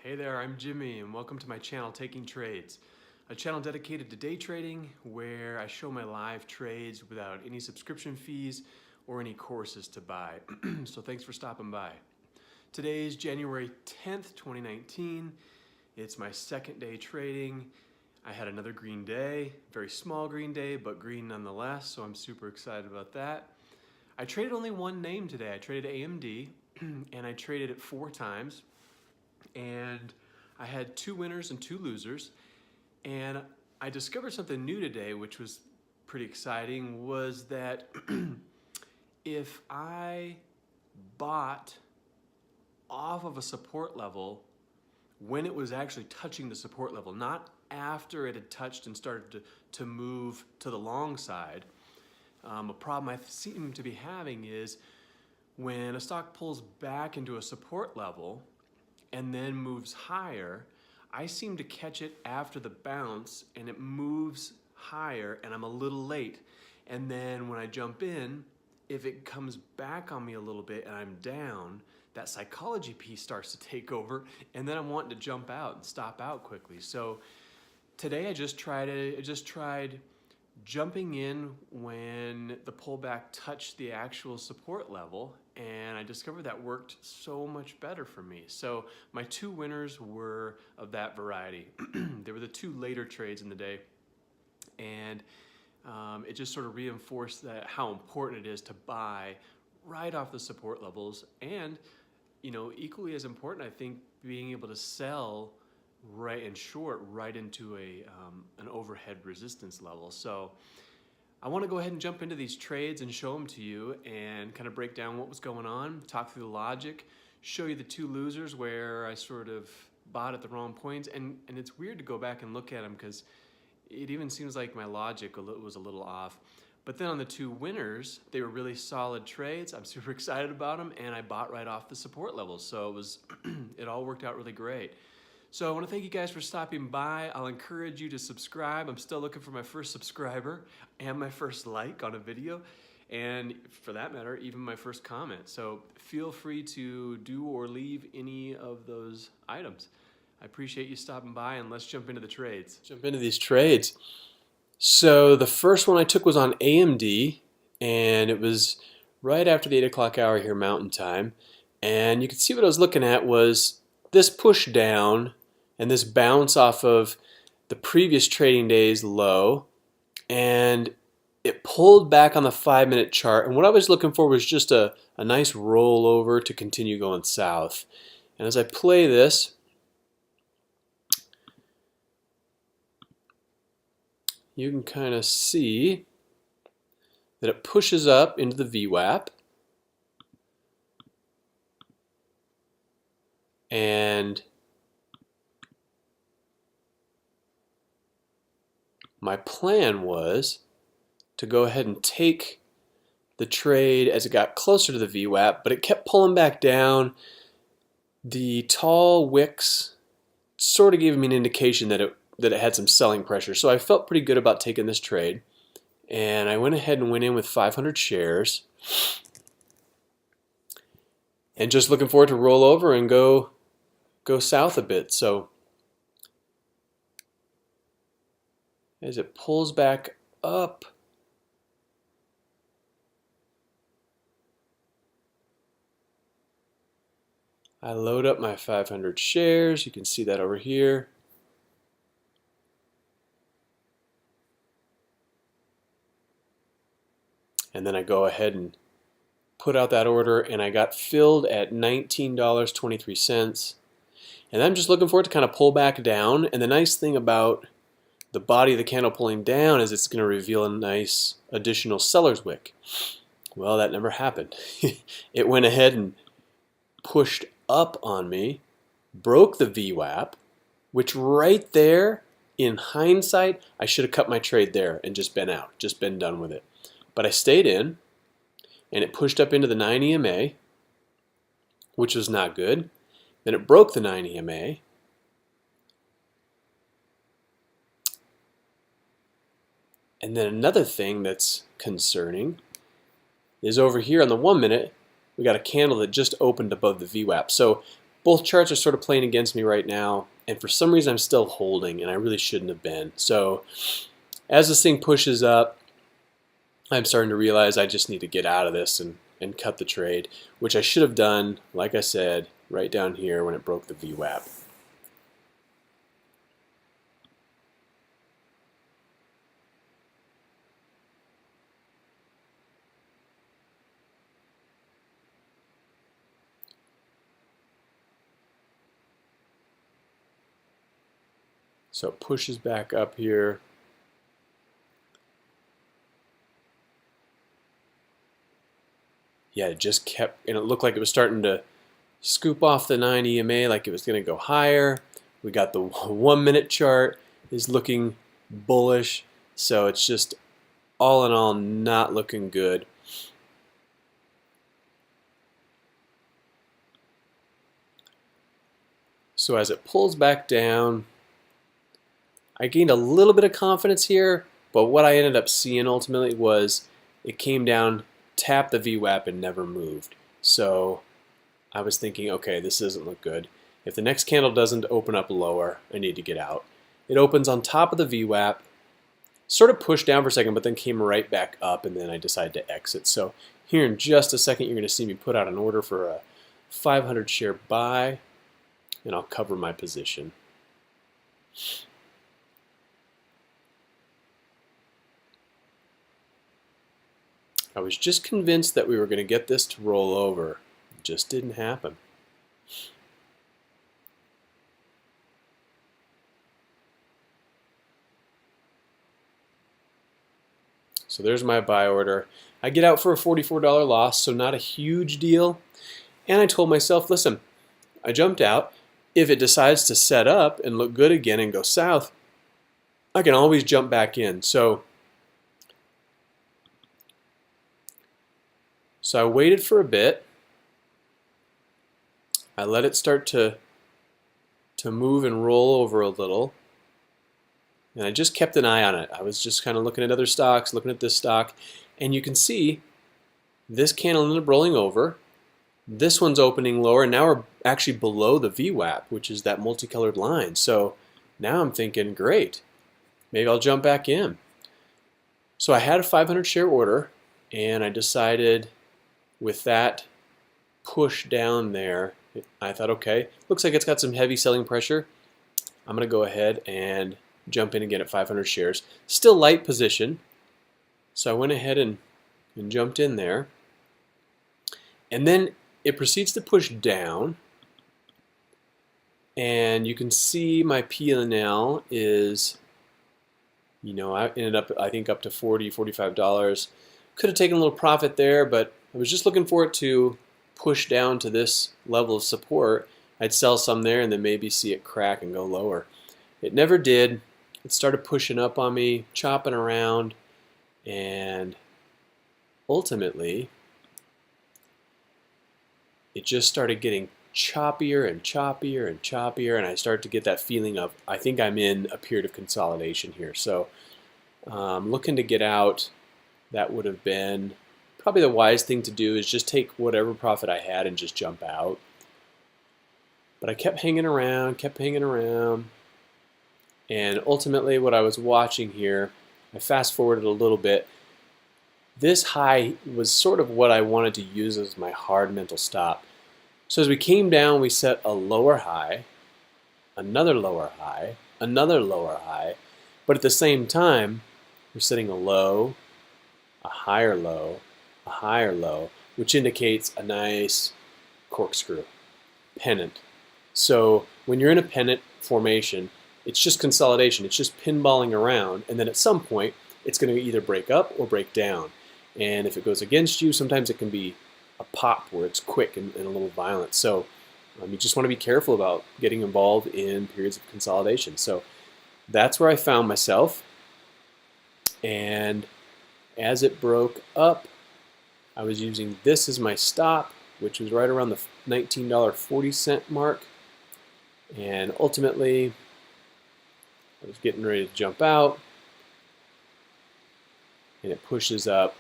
Hey there, I'm Jimmy and welcome to my channel Taking Trades, a channel dedicated to day trading where I show my live trades without any subscription fees or any courses to buy. So thanks for stopping by. Today is January 10th, 2019. It's my second day trading. I had another green day, very small green day, but green nonetheless, so I'm super excited about that. I traded only one name today. I traded AMD and I traded it 4 times. And I had 2 winners and 2 losers, and I discovered something new today, which was pretty exciting, was that if I bought off of a support level when it was actually touching the support level, not after it had touched and started to move to the long side. A problem I seem to be having is when a stock pulls back into a support level and then moves higher, I seem to catch it after the bounce and it moves higher and I'm a little late. And then when I jump in, if it comes back on me a little bit and I'm down, that psychology piece starts to take over and then I'm wanting to jump out and stop out quickly. So today I just tried jumping in when the pullback touched the actual support level, and I discovered that worked so much better for me. So my 2 winners were of that variety. They were the 2 later trades in the day, and it just sort of reinforced that how important it is to buy right off the support levels, and equally as important, I think, being able to sell right and short right into an overhead resistance level. So I want to go ahead and jump into these trades and show them to you and kind of break down what was going on, talk through the logic, show you the 2 losers where I sort of bought at the wrong points. And it's weird to go back and look at them because it even seems like my logic was a little off. But then on the 2 winners, they were really solid trades. I'm super excited about them, and I bought right off the support levels. So it all worked out really great. So I want to thank you guys for stopping by. I'll encourage you to subscribe. I'm still looking for my first subscriber and my first like on a video, and for that matter, even my first comment. So feel free to do or leave any of those items. I appreciate you stopping by, and let's jump into the trades. Jump into these trades. So the first one I took was on AMD, and it was right after the 8 o'clock hour here Mountain Time. And you can see what I was looking at was this push down and this bounce off of the previous trading day's low, and it pulled back on the 5-minute chart, and what I was looking for was just a nice rollover to continue going south. And as I play this, you can kind of see that it pushes up into the VWAP, and my plan was to go ahead and take the trade as it got closer to the VWAP, but it kept pulling back down. The tall wicks sort of gave me an indication that it had some selling pressure, so I felt pretty good about taking this trade, and I went ahead and went in with 500 shares and just looking forward to roll over and go south a bit. So as it pulls back up, I load up my 500 shares. You can see that over here. And then I go ahead and put out that order, and I got filled at $19.23. And I'm just looking for it to kind of pull back down. And the nice thing about the body of the candle pulling down is it's going to reveal a nice additional seller's wick. Well, that never happened. It went ahead and pushed up on me, broke the VWAP, which right there, in hindsight, I should have cut my trade there and just been out, just been done with it. But I stayed in, and it pushed up into the 9 EMA, which was not good. Then it broke the 9 EMA. And then another thing that's concerning is over here on the 1 minute, we got a candle that just opened above the VWAP. So both charts are sort of playing against me right now, and for some reason I'm still holding, and I really shouldn't have been. So as this thing pushes up, I'm starting to realize I just need to get out of this and cut the trade, which I should have done, like I said, right down here when it broke the VWAP. So it pushes back up here. Yeah, it just kept, and it looked like it was starting to scoop off the 9 EMA like it was going to go higher. We got the 1 minute chart is looking bullish, so it's just all in all not looking good. So as it pulls back down, I gained a little bit of confidence here, but what I ended up seeing ultimately was it came down, tapped the VWAP, and never moved. So I was thinking, okay, this doesn't look good. If the next candle doesn't open up lower, I need to get out. It opens on top of the VWAP, sort of pushed down for a second, but then came right back up, and then I decided to exit. So here in just a second, you're going to see me put out an order for a 500 share buy, and I'll cover my position. I was just convinced that we were going to get this to roll over. It just didn't happen. So there's my buy order. I get out for a $44 loss, so not a huge deal. And I told myself, listen, I jumped out. If it decides to set up and look good again and go south, I can always jump back in. So I waited for a bit. I let it start to move and roll over a little. And I just kept an eye on it. I was just kind of looking at other stocks, looking at this stock. And you can see this candle ended up rolling over. This one's opening lower, and now we're actually below the VWAP, which is that multicolored line. So now I'm thinking, great, maybe I'll jump back in. So I had a 500 share order, and I decided with that push down there, I thought, okay, looks like it's got some heavy selling pressure. I'm going to go ahead and jump in again at 500 shares. Still light position. So I went ahead and jumped in there. And then it proceeds to push down. And you can see my P&L is, I ended up, I think, up to $40, $45. Could have taken a little profit there, but I was just looking for it to push down to this level of support. I'd sell some there and then maybe see it crack and go lower. It never did. It started pushing up on me, chopping around, and ultimately it just started getting choppier and choppier and choppier, and I started to get that feeling of, I think I'm in a period of consolidation here. So looking to get out. That would have been probably the wise thing to do, is just take whatever profit I had and just jump out. But I kept hanging around, and ultimately what I was watching here, I fast forwarded a little bit. This high was sort of what I wanted to use as my hard mental stop. So as we came down, we set a lower high, another lower high, another lower high, but at the same time, we're setting a low, a higher low, a higher low, which indicates a nice corkscrew, pennant. So when you're in a pennant formation, it's just consolidation. It's just pinballing around, and then at some point, it's going to either break up or break down. And if it goes against you, sometimes it can be a pop where it's quick and a little violent. So you just want to be careful about getting involved in periods of consolidation. So that's where I found myself. And as it broke up, I was using this as my stop, which was right around the $19.40 mark. And ultimately, I was getting ready to jump out, and it pushes up,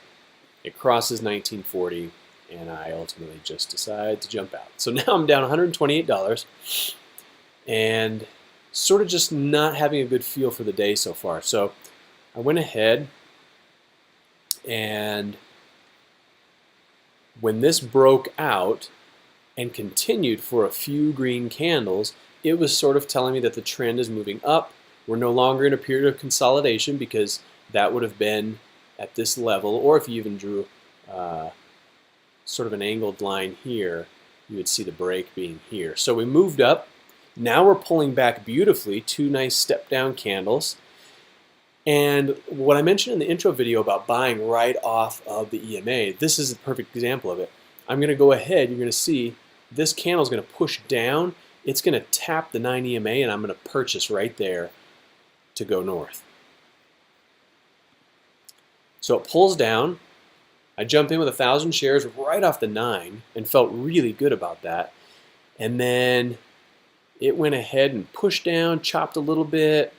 it crosses 1940, and I ultimately just decided to jump out. So now I'm down $128 and sort of just not having a good feel for the day so far. So I went ahead, and when this broke out and continued for a few green candles, it was sort of telling me that the trend is moving up. We're no longer in a period of consolidation, because that would have been at this level, or if you even drew sort of an angled line here, you would see the break being here. So we moved up. Now we're pulling back beautifully, two nice step down candles. And what I mentioned in the intro video about buying right off of the EMA, this is a perfect example of it. I'm going to go ahead, you're going to see this candle is going to push down. It's going to tap the 9 EMA, and I'm going to purchase right there to go north. So it pulls down. I jump in with 1,000 shares right off the 9 and felt really good about that. And then it went ahead and pushed down, chopped a little bit,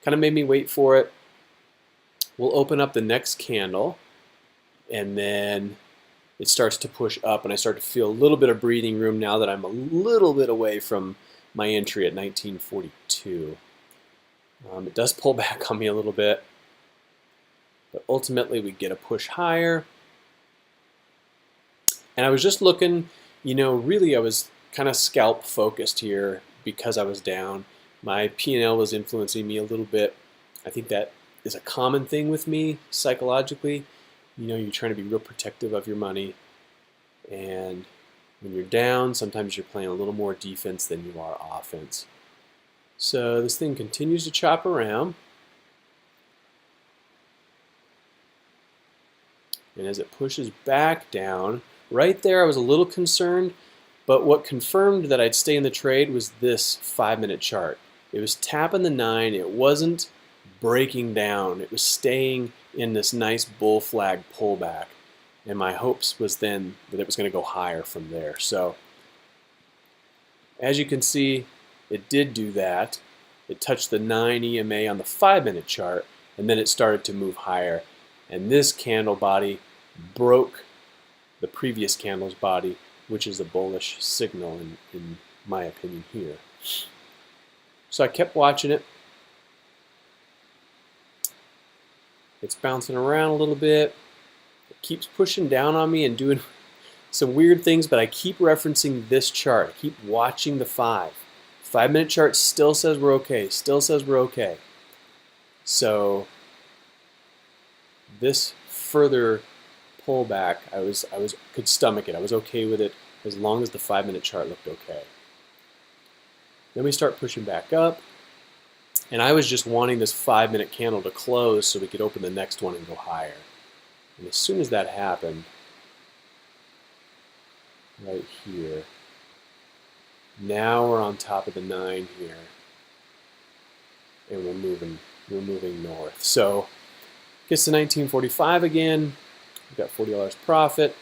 kind of made me wait for it. We'll open up the next candle, and then it starts to push up, and I start to feel a little bit of breathing room now that I'm a little bit away from my entry at 1942. It does pull back on me a little bit, but ultimately we get a push higher. And I was just looking, really I was kind of scalp focused here because I was down. My P&L was influencing me a little bit. I think that is a common thing with me psychologically. You're trying to be real protective of your money. And when you're down, sometimes you're playing a little more defense than you are offense. So this thing continues to chop around. And as it pushes back down, right there I was a little concerned, but what confirmed that I'd stay in the trade was this 5-minute chart. It was tapping the 9, it wasn't breaking down, it was staying in this nice bull flag pullback. And my hopes was then that it was going to go higher from there. So as you can see, it did do that. It touched the 9 EMA on the 5-minute chart, and then it started to move higher. And this candle body broke the previous candle's body, which is a bullish signal in my opinion here. So I kept watching it. It's bouncing around a little bit. It keeps pushing down on me and doing some weird things, but I keep referencing this chart. I keep watching the 5. 5-minute chart still says we're okay, still says we're okay. So this further pullback, I could stomach it. I was okay with it as long as the 5-minute chart looked okay. Then we start pushing back up, and I was just wanting this 5-minute candle to close so we could open the next one and go higher. And as soon as that happened, right here, now we're on top of the 9 here, and we're moving north. So gets to 1945 again. We've got $40 profit.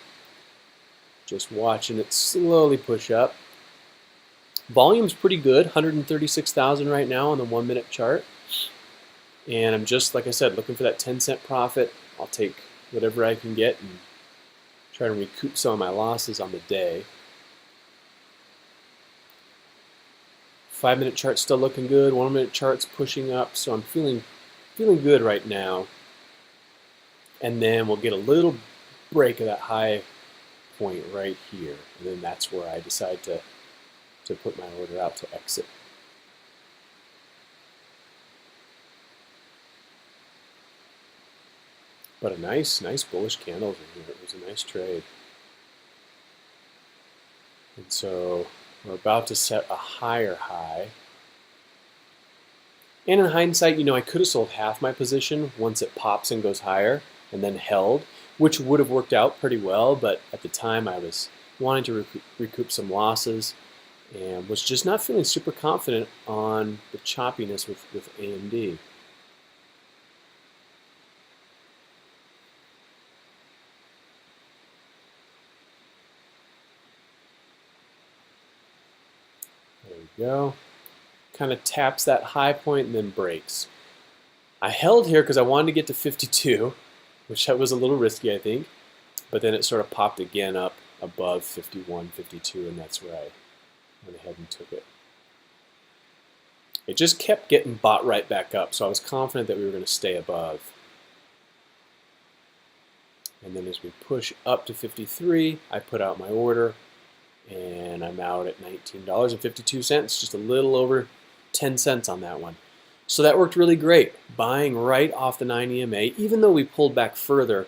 Just watching it slowly push up. Volume's pretty good, 136,000 right now on the 1-minute chart. And I'm just, like I said, looking for that 10-cent profit. I'll take whatever I can get and try to recoup some of my losses on the day. 5-minute chart's still looking good. 1-minute chart's pushing up, so I'm feeling good right now. And then we'll get a little break of that high point right here, and then that's where I decide to put my order out to exit. But a nice bullish candle over here. It was a nice trade. And so we're about to set a higher high. And in hindsight, I could have sold half my position once it pops and goes higher and then held, which would have worked out pretty well, but at the time I was wanting to recoup some losses and was just not feeling super confident on the choppiness with AMD. There we go. Kind of taps that high point and then breaks. I held here because I wanted to get to 52, which was a little risky, I think. but then it sort of popped again up above 51, 52, and that's where I went ahead and took it. It just kept getting bought right back up, so I was confident that we were going to stay above. And then as we push up to 53, I put out my order, and I'm out at $19.52, just a little over 10 cents on that one. So that worked really great, buying right off the 9 EMA. Even though we pulled back further,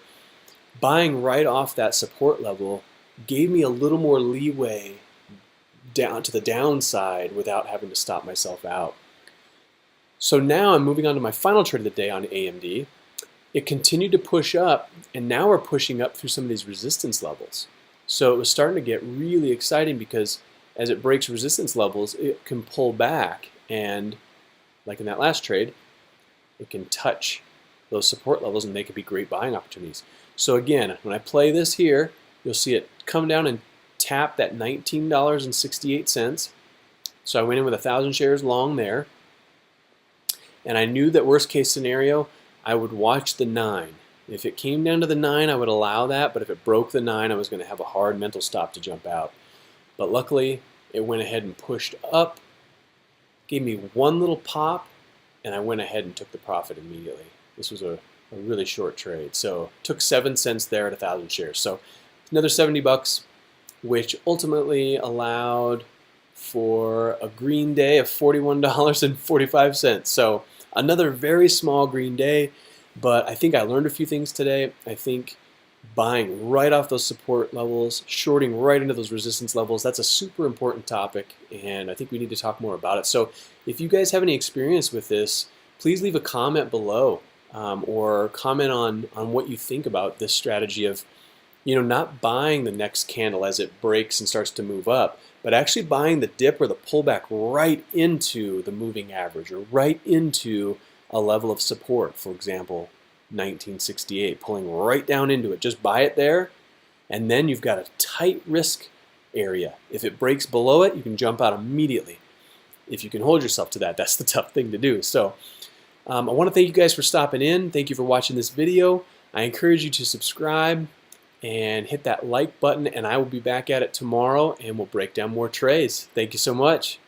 buying right off that support level gave me a little more leeway down to the downside without having to stop myself out. So now I'm moving on to my final trade of the day on AMD. It continued to push up, and now we're pushing up through some of these resistance levels. So it was starting to get really exciting because as it breaks resistance levels, it can pull back, and like in that last trade, it can touch those support levels and they could be great buying opportunities. So again, when I play this here, you'll see it come down and tap that $19.68. So I went in with 1,000 shares long there. And I knew that worst case scenario, I would watch the 9. If it came down to the 9, I would allow that, but if it broke the 9, I was going to have a hard mental stop to jump out. But luckily, it went ahead and pushed up, gave me one little pop, and I went ahead and took the profit immediately. This was a really short trade. So took 7 cents there at 1,000 shares. So another 70 bucks, which ultimately allowed for a green day of $41.45. So another very small green day, but I think I learned a few things today. I think buying right off those support levels, shorting right into those resistance levels, that's a super important topic, and I think we need to talk more about it. So if you guys have any experience with this, please leave a comment below, or comment on what you think about this strategy of, not buying the next candle as it breaks and starts to move up, but actually buying the dip or the pullback right into the moving average or right into a level of support. For example, 1968, pulling right down into it. Just buy it there, and then you've got a tight risk area. If it breaks below it, you can jump out immediately. If you can hold yourself to that, that's the tough thing to do. So I want to thank you guys for stopping in. Thank you for watching this video. I encourage you to subscribe and hit that like button, and I will be back at it tomorrow, and we'll break down more trades. Thank you so much.